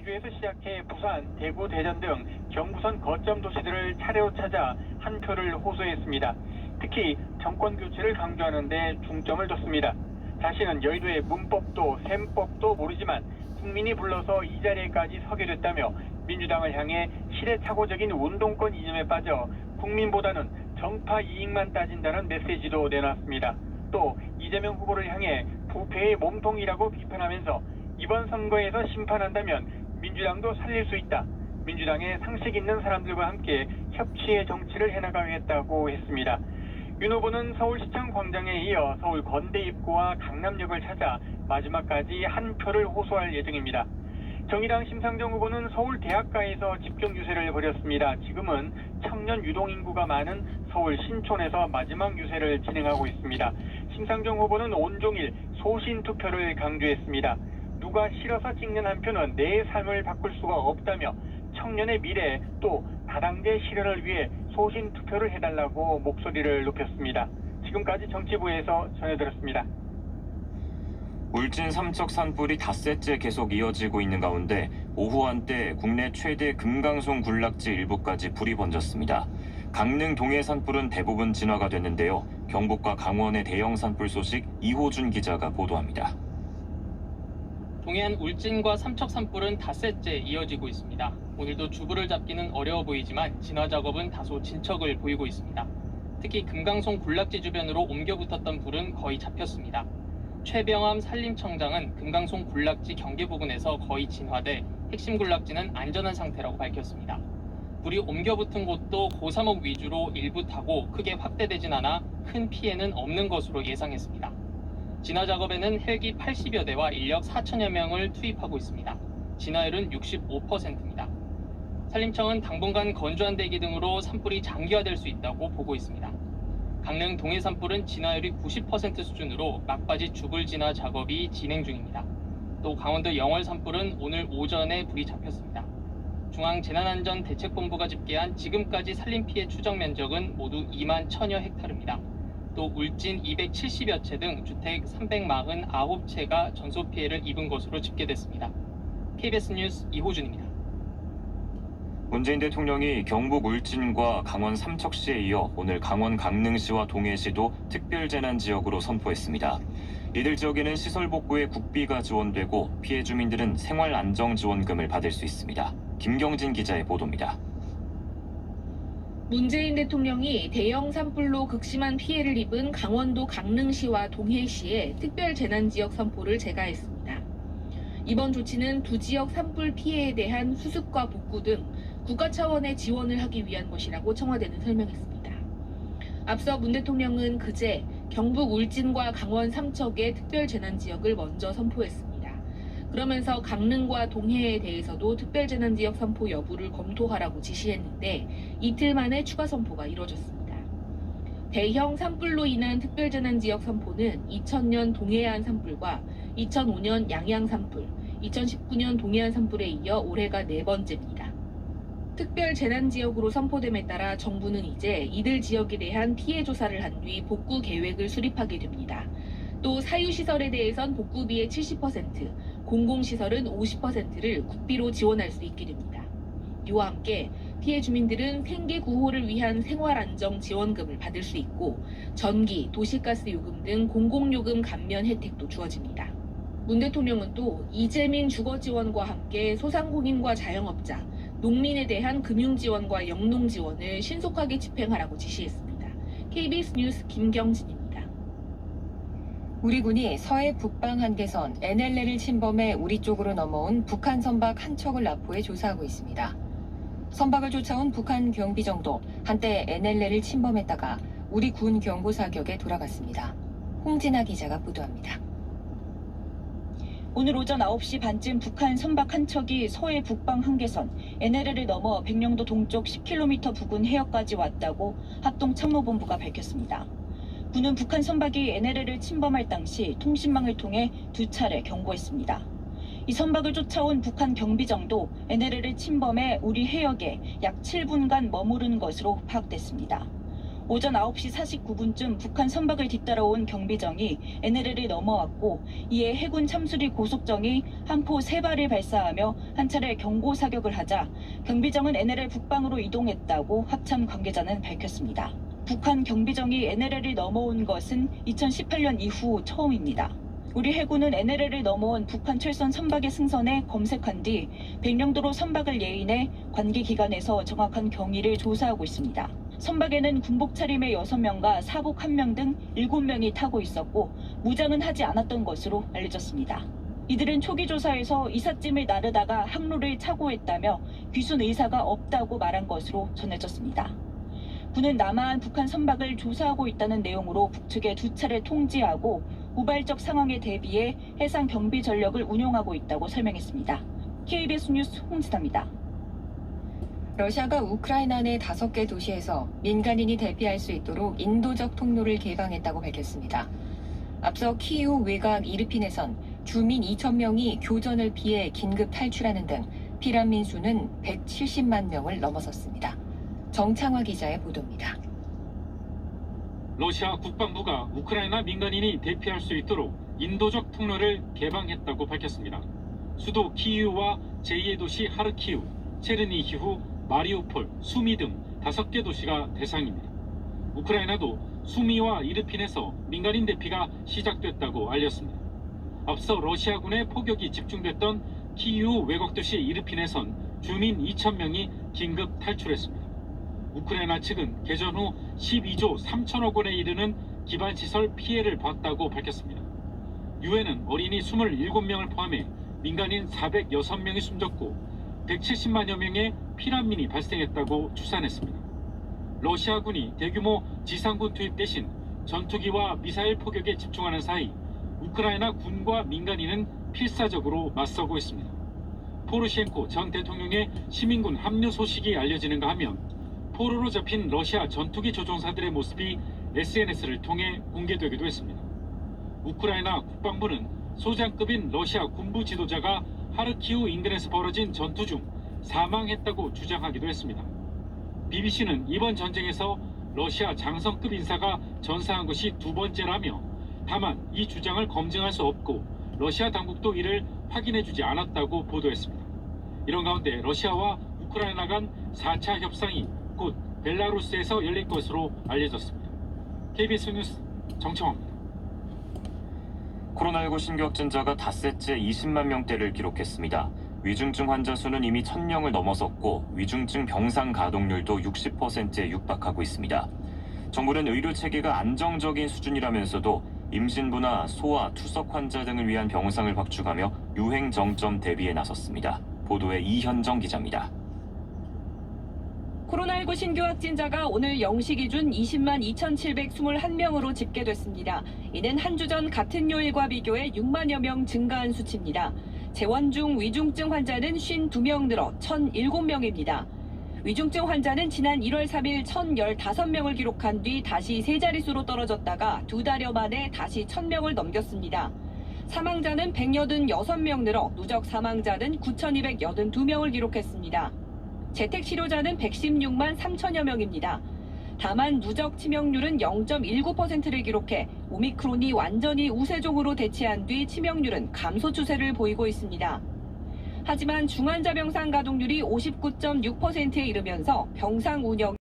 제주에서 시작해 부산, 대구, 대전 등 경부선 거점 도시들을 차례로 찾아 한 표를 호소했습니다. 특히 정권 교체를 강조하는 데 중점을 뒀습니다. 자신은 여의도의 문법도 셈법도 모르지만 국민이 불러서 이 자리에까지 서게 됐다며 민주당을 향해 시대착오적인 운동권 이념에 빠져 국민보다는 정파 이익만 따진다는 메시지도 내놨습니다. 또 이재명 후보를 향해 부패의 몸통이라고 비판하면서 이번 선거에서 심판한다면 민주당도 살릴 수 있다. 민주당의 상식 있는 사람들과 함께 협치의 정치를 해나가겠다고 했습니다. 윤 후보는 서울시청 광장에 이어 서울 건대 입구와 강남역을 찾아 마지막까지 한 표를 호소할 예정입니다. 정의당 심상정 후보는 서울 대학가에서 집중 유세를 벌였습니다. 지금은 청년 유동인구가 많은 서울 신촌에서 마지막 유세를 진행하고 있습니다. 심상정 후보는 온종일 소신 투표를 강조했습니다. 누가 싫어서 찍는 한 표는 내 삶을 바꿀 수가 없다며 청년의 미래 또 다당제 실현을 위해 소신 투표를 해달라고 목소리를 높였습니다. 지금까지 정치부에서 전해드렸습니다. 울진 삼척 산불이 닷새째 계속 이어지고 있는 가운데 오후 한때 국내 최대 금강송 군락지 일부까지 불이 번졌습니다. 강릉 동해 산불은 대부분 진화가 됐는데요. 경북과 강원의 대형 산불 소식 이호준 기자가 보도합니다. 동해안 울진과 삼척 산불은 닷새째 이어지고 있습니다. 오늘도 주부를 잡기는 어려워 보이지만 진화 작업은 다소 진척을 보이고 있습니다. 특히 금강송 군락지 주변으로 옮겨 붙었던 불은 거의 잡혔습니다. 최병암 산림청장은 금강송 군락지 경계 부근에서 거의 진화돼 핵심 군락지는 안전한 상태라고 밝혔습니다. 불이 옮겨 붙은 곳도 고사목 위주로 일부 타고 크게 확대되진 않아 큰 피해는 없는 것으로 예상했습니다. 진화 작업에는 헬기 80여 대와 인력 4천여 명을 투입하고 있습니다. 진화율은 65%입니다. 산림청은 당분간 건조한 대기 등으로 산불이 장기화될 수 있다고 보고 있습니다. 강릉 동해 산불은 진화율이 90% 수준으로 막바지 주불 진화 작업이 진행 중입니다. 또 강원도 영월 산불은 오늘 오전에 불이 잡혔습니다. 중앙재난안전대책본부가 집계한 지금까지 산림 피해 추정 면적은 모두 2만 1000여 헥타르입니다. 또 울진 270여 채 등 주택 349채가 전소 피해를 입은 것으로 집계됐습니다. KBS 뉴스 이호준입니다. 문재인 대통령이 경북 울진과 강원 삼척시에 이어 오늘 강원 강릉시와 동해시도 특별재난지역으로 선포했습니다. 이들 지역에는 시설 복구에 국비가 지원되고 피해 주민들은 생활안정지원금을 받을 수 있습니다. 김경진 기자의 보도입니다. 문재인 대통령이 대형 산불로 극심한 피해를 입은 강원도 강릉시와 동해시에 특별재난지역 선포를 제가했습니다. 이번 조치는 두 지역 산불 피해에 대한 수습과 복구 등 국가 차원의 지원을 하기 위한 것이라고 청와대는 설명했습니다. 앞서 문 대통령은 그제 경북 울진과 강원 삼척의 특별재난지역을 먼저 선포했습니다. 그러면서 강릉과 동해에 대해서도 특별재난지역 선포 여부를 검토하라고 지시했는데 이틀 만에 추가 선포가 이뤄졌습니다. 대형 산불로 인한 특별재난지역 선포는 2000년 동해안 산불과 2005년 양양 산불, 2019년 동해안 산불에 이어 올해가 4번째입니다. 특별재난지역으로 선포됨에 따라 정부는 이제 이들 지역에 대한 피해 조사를 한 뒤 복구 계획을 수립하게 됩니다. 또 사유시설에 대해선 복구비의 70%, 공공시설은 50%를 국비로 지원할 수 있게 됩니다. 이와 함께 피해 주민들은 생계 구호를 위한 생활안정지원금을 받을 수 있고 전기, 도시가스 요금 등 공공요금 감면 혜택도 주어집니다. 문 대통령은 또 이재민 주거지원과 함께 소상공인과 자영업자, 농민에 대한 금융지원과 영농지원을 신속하게 집행하라고 지시했습니다. KBS 뉴스 김경진입니다. 우리 군이 서해 북방 한계선 NLL을 침범해 우리 쪽으로 넘어온 북한 선박 한 척을 납포해 조사하고 있습니다. 선박을 쫓아온 북한 경비정도 한때 NLL을 침범했다가 우리 군 경보 사격에 돌아갔습니다. 홍진아 기자가 보도합니다. 오늘 오전 9시 반쯤 북한 선박 한 척이 서해 북방 한계선 NLL을 넘어 백령도 동쪽 10km 부근 해역까지 왔다고 합동참모본부가 밝혔습니다. 군은 북한 선박이 NLL을 침범할 당시 통신망을 통해 2차례 경고했습니다. 이 선박을 쫓아온 북한 경비정도 NLL을 침범해 우리 해역에 약 7분간 머무른 것으로 파악됐습니다. 오전 9시 49분쯤 북한 선박을 뒤따라온 경비정이 NLL을 넘어왔고 이에 해군 참수리 고속정이 함포 3발을 발사하며 한 차례 경고 사격을 하자 경비정은 NLL 북방으로 이동했다고 합참 관계자는 밝혔습니다. 북한 경비정이 NLL을 넘어온 것은 2018년 이후 처음입니다. 우리 해군은 NLL을 넘어온 북한 철선 선박의 승선에 검색한 뒤 백령도로 선박을 예인해 관계 기관에서 정확한 경위를 조사하고 있습니다. 선박에는 군복 차림의 6명과 사복 1명 등 7명이 타고 있었고 무장은 하지 않았던 것으로 알려졌습니다. 이들은 초기 조사에서 이삿짐을 나르다가 항로를 착오했다며 귀순 의사가 없다고 말한 것으로 전해졌습니다. 군은 남하한 북한 선박을 조사하고 있다는 내용으로 북측에 2차례 통지하고 우발적 상황에 대비해 해상 경비 전력을 운용하고 있다고 설명했습니다. KBS 뉴스 홍진아입니다. 러시아가 우크라이나 내 5개 도시에서 민간인이 대피할 수 있도록 인도적 통로를 개방했다고 밝혔습니다. 앞서 키이우 외곽 이르핀에선 주민 2,000명이 교전을 피해 긴급 탈출하는 등 피난민 수는 170만 명을 넘어섰습니다. 정창화 기자의 보도입니다. 러시아 국방부가 우크라이나 민간인이 대피할 수 있도록 인도적 통로를 개방했다고 밝혔습니다. 수도 키이우와 제2의 도시 하르키우, 체르니히우, 마리우폴, 수미 등 5개 도시가 대상입니다. 우크라이나도 수미와 이르핀에서 민간인 대피가 시작됐다고 알렸습니다. 앞서 러시아군의 포격이 집중됐던 키이우 외곽도시 이르핀에선 주민 2,000명이 긴급 탈출했습니다. 우크라이나 측은 개전 후 12조 3천억 원에 이르는 기반시설 피해를 봤다고 밝혔습니다. 유엔은 어린이 27명을 포함해 민간인 406명이 숨졌고 170만여 명의 피난민이 발생했다고 추산했습니다. 러시아군이 대규모 지상군 투입 대신 전투기와 미사일 포격에 집중하는 사이 우크라이나 군과 민간인은 필사적으로 맞서고 있습니다. 포르셴코 전 대통령의 시민군 합류 소식이 알려지는가 하면 포로로 잡힌 러시아 전투기 조종사들의 모습이 SNS를 통해 공개되기도 했습니다. 우크라이나 국방부는 소장급인 러시아 군부 지도자가 하르키우 인근에서 벌어진 전투 중 사망했다고 주장하기도 했습니다. BBC는 이번 전쟁에서 러시아 장성급 인사가 전사한 것이 2번째라며 다만 이 주장을 검증할 수 없고 러시아 당국도 이를 확인해주지 않았다고 보도했습니다. 이런 가운데 러시아와 우크라이나 간 4차 협상이 곧 벨라루스에서 열릴 것으로 알려졌습니다. KBS 뉴스 정청화입니다. 코로나19 신규 확진자가 닷새째 20만 명대를 기록했습니다. 위중증 환자 수는 이미 1,000명을 넘어섰고 위중증 병상 가동률도 60%에 육박하고 있습니다. 정부는 의료 체계가 안정적인 수준이라면서도 임신부나 소아, 투석 환자 등을 위한 병상을 확충하며 유행 정점 대비에 나섰습니다. 보도에 이현정 기자입니다. 코로나19 신규 확진자가 오늘 0시 기준 20만 2,721명으로 집계됐습니다. 이는 한 주 전 같은 요일과 비교해 6만여 명 증가한 수치입니다. 재원 중 위중증 환자는 52명 늘어 1,007명입니다. 위중증 환자는 지난 1월 3일 1,015명을 기록한 뒤 다시 세 자릿수로 떨어졌다가 2달여 만에 다시 1,000명을 넘겼습니다. 사망자는 186명 늘어 누적 사망자는 9,282명을 기록했습니다. 재택 치료자는 116만 3천여 명입니다. 다만 누적 치명률은 0.19%를 기록해 오미크론이 완전히 우세종으로 대체한 뒤 치명률은 감소 추세를 보이고 있습니다. 하지만 중환자 병상 가동률이 59.6%에 이르면서 병상 운영